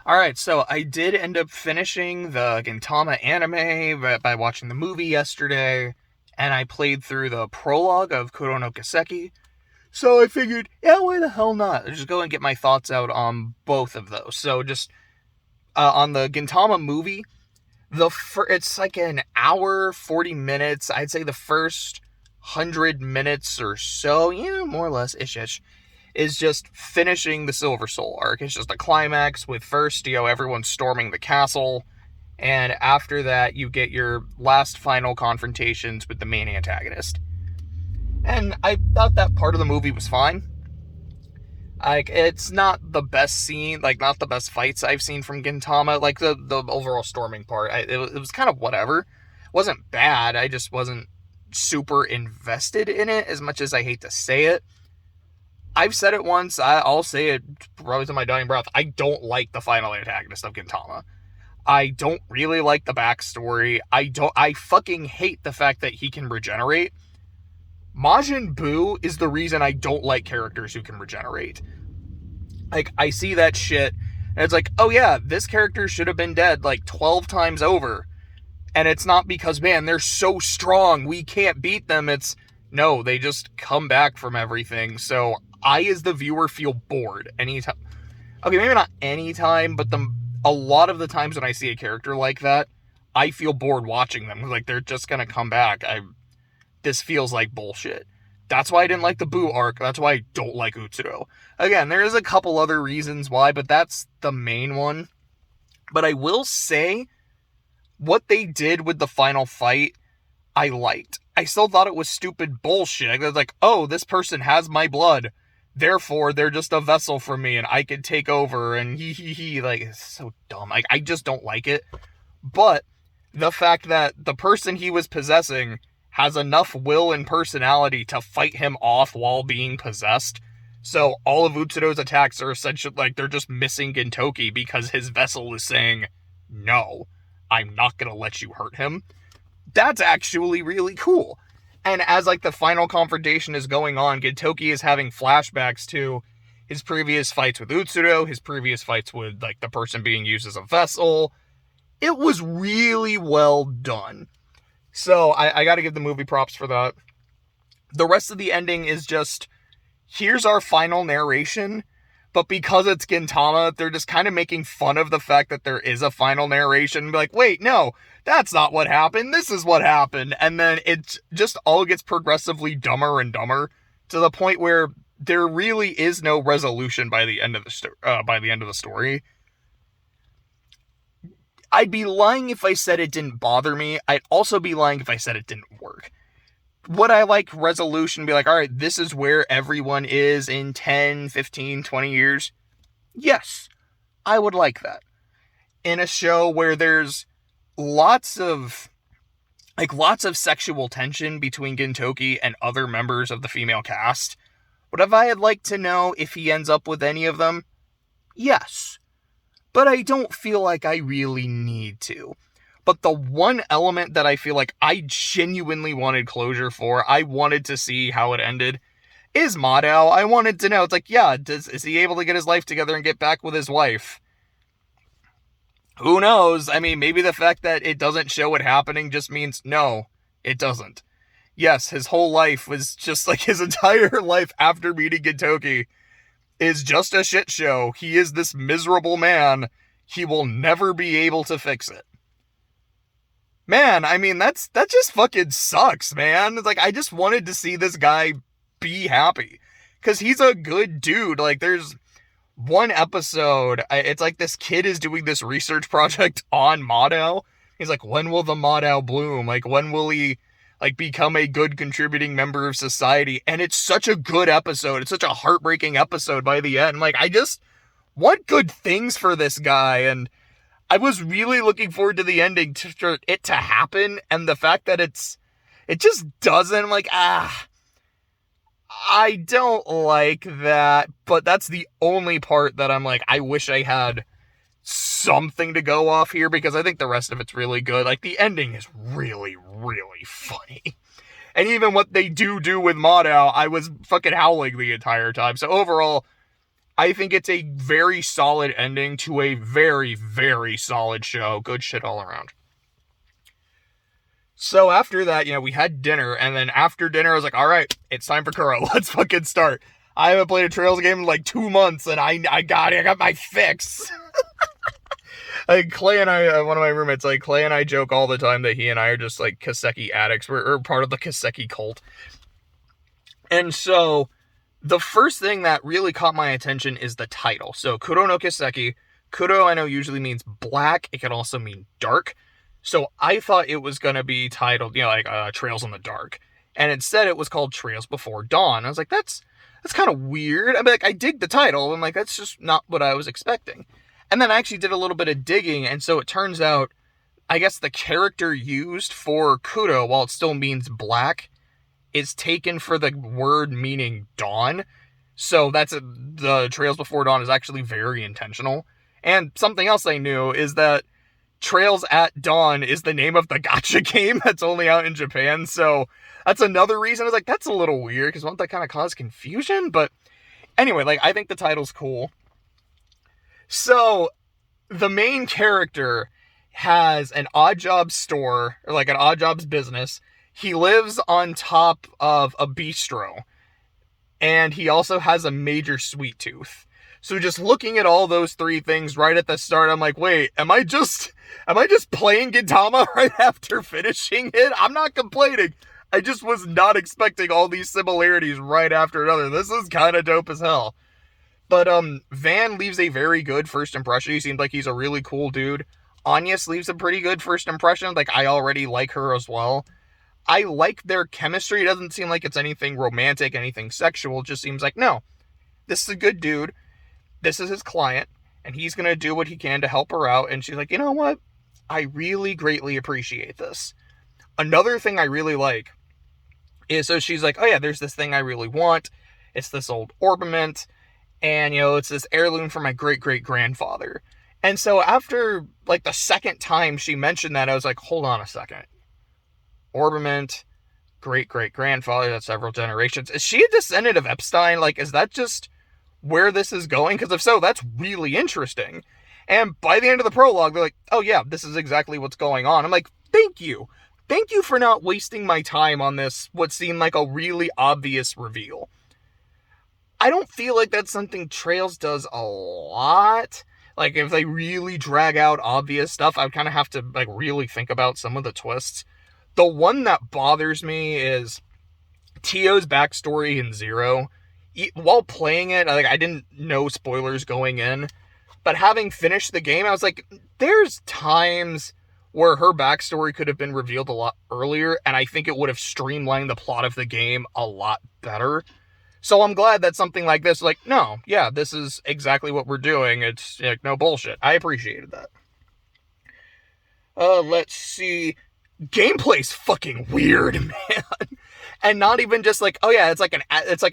Alright, so I did end up finishing the Gintama anime by watching the movie yesterday, and I played through the prologue of Kuro no Kiseki. So I figured, yeah, why the hell not? I'll just go and get my thoughts out on both of those. So just on the Gintama movie, it's like an hour, 40 minutes. I'd say the first 100 minutes or so, more or less, ish, is just finishing the Silver Soul arc. It's just a climax with first, everyone storming the castle, and after that, you get your last final confrontations with the main antagonist. And I thought that part of the movie was fine. Like, it's not the best scene, like, not the best fights I've seen from Gintama. Like, the overall storming part, it was kind of whatever. It wasn't bad, I just wasn't super invested in it, as much as I hate to say it. I've said it once, I'll say it probably to my dying breath. I don't like the final antagonist of Gintama. I don't really like the backstory. I fucking hate the fact that he can regenerate. Majin Buu is the reason I don't like characters who can regenerate. Like, I see that shit, and it's like, oh yeah, this character should have been dead like 12 times over. And it's not because, man, they're so strong, we can't beat them. It's, no, they just come back from everything. So I, as the viewer, feel bored anytime. Okay, maybe not anytime, but a lot of the times when I see a character like that, I feel bored watching them. Like, they're just gonna come back. This feels like bullshit. That's why I didn't like the Buu arc. That's why I don't like Utsuro. Again, there is a couple other reasons why, but that's the main one. But I will say, what they did with the final fight, I liked. I still thought it was stupid bullshit. I was like, oh, this person has my blood, therefore they're just a vessel for me and I could take over, and like, it's so dumb. I just don't like it. But the fact that the person he was possessing has enough will and personality to fight him off while being possessed. So all of Utsuro's attacks are essentially like they're just missing Gintoki because his vessel is saying, no, I'm not gonna let you hurt him. That's actually really cool. And as like the final confrontation is going on, Gintoki is having flashbacks to his previous fights with Utsuro, his previous fights with like the person being used as a vessel. It was really well done. So I gotta give the movie props for that. The rest of the ending is just, here's our final narration, but because it's Gintama, they're just kind of making fun of the fact that there is a final narration. Be like, wait, no, that's not what happened. This is what happened. And then it just all gets progressively dumber and dumber to the point where there really is no resolution by the end of the story. I'd be lying if I said it didn't bother me. I'd also be lying if I said it didn't work. Would I like resolution? Be like, all right, this is where everyone is in 10, 15, 20 years? Yes, I would like that. In a show where there's lots of sexual tension between Gintoki and other members of the female cast, would have I had liked to know if he ends up with any of them? Yes. But I don't feel like I really need to. But the one element that I feel like I genuinely wanted closure for, I wanted to see how it ended, is Madao. I wanted to know, it's like, yeah, is he able to get his life together and get back with his wife? Who knows? I mean, maybe the fact that it doesn't show it happening just means, no, it doesn't. Yes, his whole life was just like his entire life after meeting Gintoki is just a shit show. He is this miserable man. He will never be able to fix it. Man, I mean, that just fucking sucks, man. It's like, I just wanted to see this guy be happy. Because he's a good dude. Like, there's one episode, it's like this kid is doing this research project on Madao. He's like, when will the Madao bloom? Like, when will he like become a good contributing member of society? And it's such a good episode. It's such a heartbreaking episode by the end. Like, I just want good things for this guy, and I was really looking forward to the ending, for it to happen, and the fact that it just doesn't, like, I don't like that, but that's the only part that I'm like, I wish I had something to go off here, because I think the rest of it's really good. Like, the ending is really, really funny. And even what they do with Madao, I was fucking howling the entire time. So overall, I think it's a very solid ending to a very, very solid show. Good shit all around. So after that, we had dinner, and then after dinner, I was like, all right, it's time for Kuro. Let's fucking start. I haven't played a Trails game in like 2 months, and I got my fix. Like Clay and I, one of my roommates, like Clay and I joke all the time that he and I are just like Kiseki addicts. We're part of the Kiseki cult. And so the first thing that really caught my attention is the title. So Kuro no Kiseki. Kuro I know usually means black. It can also mean dark. So I thought it was going to be titled, Trails in the Dark. And instead it was called Trails Before Dawn. I was like, that's kind of weird. I'm like, I dig the title. I'm like, that's just not what I was expecting. And then I actually did a little bit of digging, and so it turns out, I guess the character used for Kuro, while it still means black, is taken for the word meaning dawn. So the Trails Before Dawn is actually very intentional. And something else I knew is that Trails at Dawn is the name of the gacha game that's only out in Japan. So that's another reason I was like, that's a little weird, because won't that kind of cause confusion? But anyway, like, I think the title's cool. So, the main character has an odd job store, or like an odd jobs business. He lives on top of a bistro. And he also has a major sweet tooth. So just looking at all those three things right at the start, I'm like, wait, am I just playing Gintama right after finishing it? I'm not complaining. I just was not expecting all these similarities right after another. This is kind of dope as hell. But Van leaves a very good first impression. He seems like he's a really cool dude. Agnes leaves a pretty good first impression. Like, I already like her as well. I like their chemistry. It doesn't seem like it's anything romantic, anything sexual. It just seems like, no, this is a good dude. This is his client, and he's going to do what he can to help her out. And she's like, you know what? I really greatly appreciate this. Another thing I really like is, so she's like, oh yeah, there's this thing I really want. It's this old ornament. And, it's this heirloom from my great-great-grandfather. And so after, like, the second time she mentioned that, I was like, hold on a second. Ornament, great-great-grandfather, that's several generations. Is she a descendant of Epstein? Like, is that just where this is going? Because if so, that's really interesting. And by the end of the prologue, they're like, oh yeah, this is exactly what's going on. I'm like, thank you. Thank you for not wasting my time on this, what seemed like a really obvious reveal. I don't feel like that's something Trails does a lot. Like, if they really drag out obvious stuff, I would kind of have to, like, really think about some of the twists. The one that bothers me is Tio's backstory in Zero. While playing it, I didn't know spoilers going in, but having finished the game, I was like, there's times where her backstory could have been revealed a lot earlier, and I think it would have streamlined the plot of the game a lot better. So I'm glad that something like this, like, no, yeah, this is exactly what we're doing. It's, like, no bullshit. I appreciated that. Let's see. Gameplay's fucking weird, man. And not even just like, oh yeah, it's like an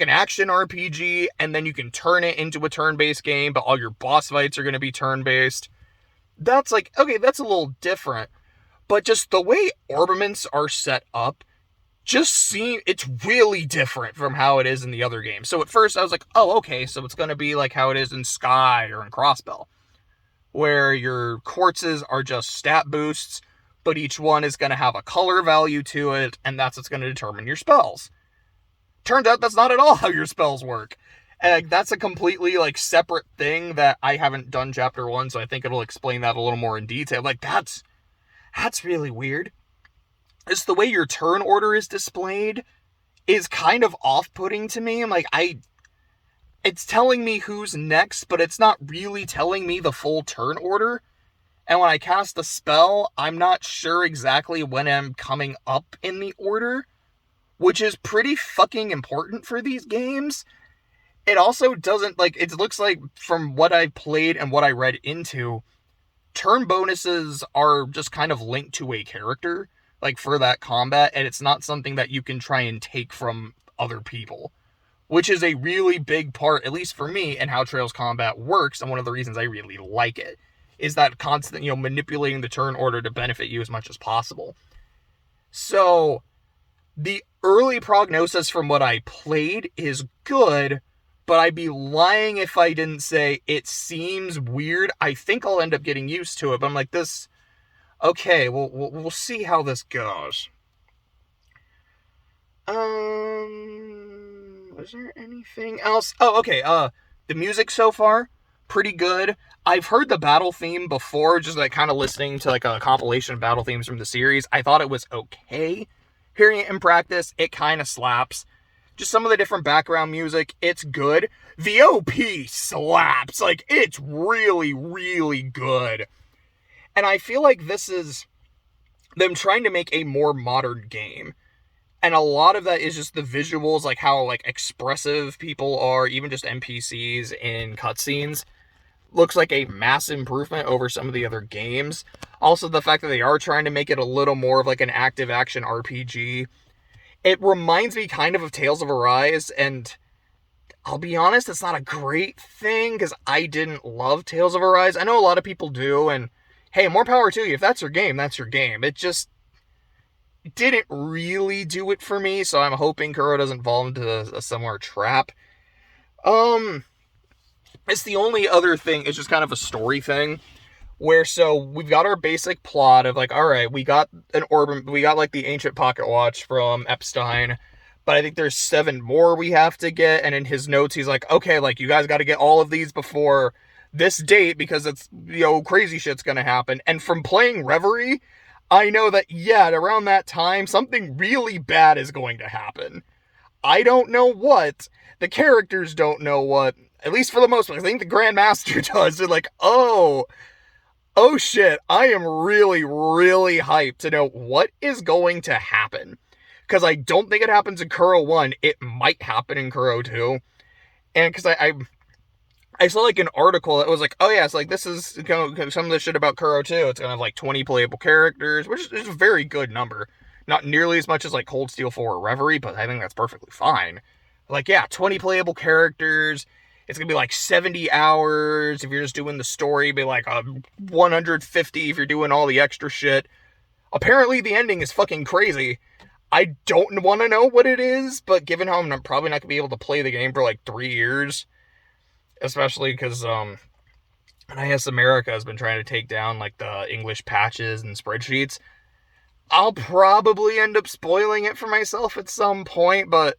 action RPG, and then you can turn it into a turn-based game, but all your boss fights are going to be turn-based. That's like, okay, that's a little different. But just the way ornaments are set up, it's really different from how it is in the other games. So at first I was like, oh, okay, so it's going to be like how it is in Sky or in Crossbell, where your quartzes are just stat boosts, but each one is going to have a color value to it, and that's what's going to determine your spells. Turns out that's not at all how your spells work. And that's a completely, like, separate thing that I haven't done Chapter 1, so I think it'll explain that a little more in detail. Like, that's really weird. It's the way your turn order is displayed is kind of off-putting to me. I'm like, it's telling me who's next, but it's not really telling me the full turn order. And when I cast a spell, I'm not sure exactly when I'm coming up in the order, which is pretty fucking important for these games. It also doesn't, like, it looks like from what I've played and what I read into, turn bonuses are just kind of linked to a character, like, for that combat, and it's not something that you can try and take from other people, which is a really big part, at least for me, in how Trails combat works, and one of the reasons I really like it, is that constant, manipulating the turn order to benefit you as much as possible. So, the early prognosis from what I played is good, but I'd be lying if I didn't say it seems weird. I think I'll end up getting used to it, but I'm like, this, okay, we'll see how this goes. Is there anything else? Oh, okay, the music so far, pretty good. I've heard the battle theme before, just like kind of listening to like a compilation of battle themes from the series. I thought it was okay. Hearing it in practice, it kind of slaps. Just some of the different background music, it's good. The OP slaps. Like, it's really, really good. And I feel like this is them trying to make a more modern game. And a lot of that is just the visuals, like how like expressive people are, even just NPCs in cutscenes. Looks like a mass improvement over some of the other games. Also, the fact that they are trying to make it a little more of like an active action RPG. It reminds me kind of Tales of Arise, and I'll be honest, it's not a great thing, because I didn't love Tales of Arise. I know a lot of people do, and hey, more power to you. If that's your game, that's your game. It just didn't really do it for me, so I'm hoping Kuro doesn't fall into a similar trap. It's the only other thing, it's just kind of a story thing, where so we've got our basic plot of like, all right, we got like the ancient pocket watch from Epstein, but I think there's 7 more we have to get, and in his notes he's like, okay, like you guys got to get all of these before this date because it's, crazy shit's gonna happen. And from playing Reverie, I know that, yeah, around that time, something really bad is going to happen. I don't know what. The characters don't know what. At least for the most part. I think the Grandmaster does. They're like, oh shit, I am really, really hyped to know what is going to happen. Because I don't think it happens in Kuro 1. It might happen in Kuro 2. And because I saw like an article that was like, oh yeah, it's like this is some of the shit about Kuro 2. It's gonna have like 20 playable characters, which is a very good number. Not nearly as much as like Cold Steel 4 or Reverie, but I think that's perfectly fine. Like, yeah, 20 playable characters. It's gonna be like 70 hours if you're just doing the story. It'd be like 150 if you're doing all the extra shit. Apparently the ending is fucking crazy. I don't want to know what it is, but given how I'm probably not gonna be able to play the game for like 3 years, especially because NIS America has been trying to take down like the English patches and spreadsheets, I'll probably end up spoiling it for myself at some point, but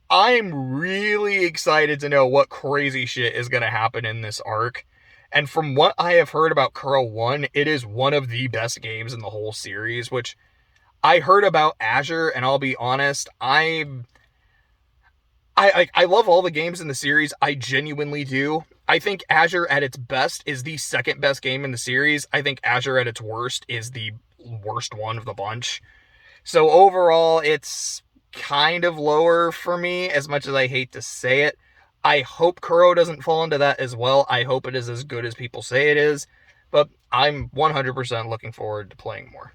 I'm really excited to know what crazy shit is going to happen in this arc. And from what I have heard about Kuro 1, it is one of the best games in the whole series, which I heard about Azure, and I'll be honest, I love all the games in the series. I genuinely do. I think Azure at its best is the second best game in the series. I think Azure at its worst is the worst one of the bunch. So overall, it's kind of lower for me, as much as I hate to say it. I hope Kuro doesn't fall into that as well. I hope it is as good as people say it is. But I'm 100% looking forward to playing more.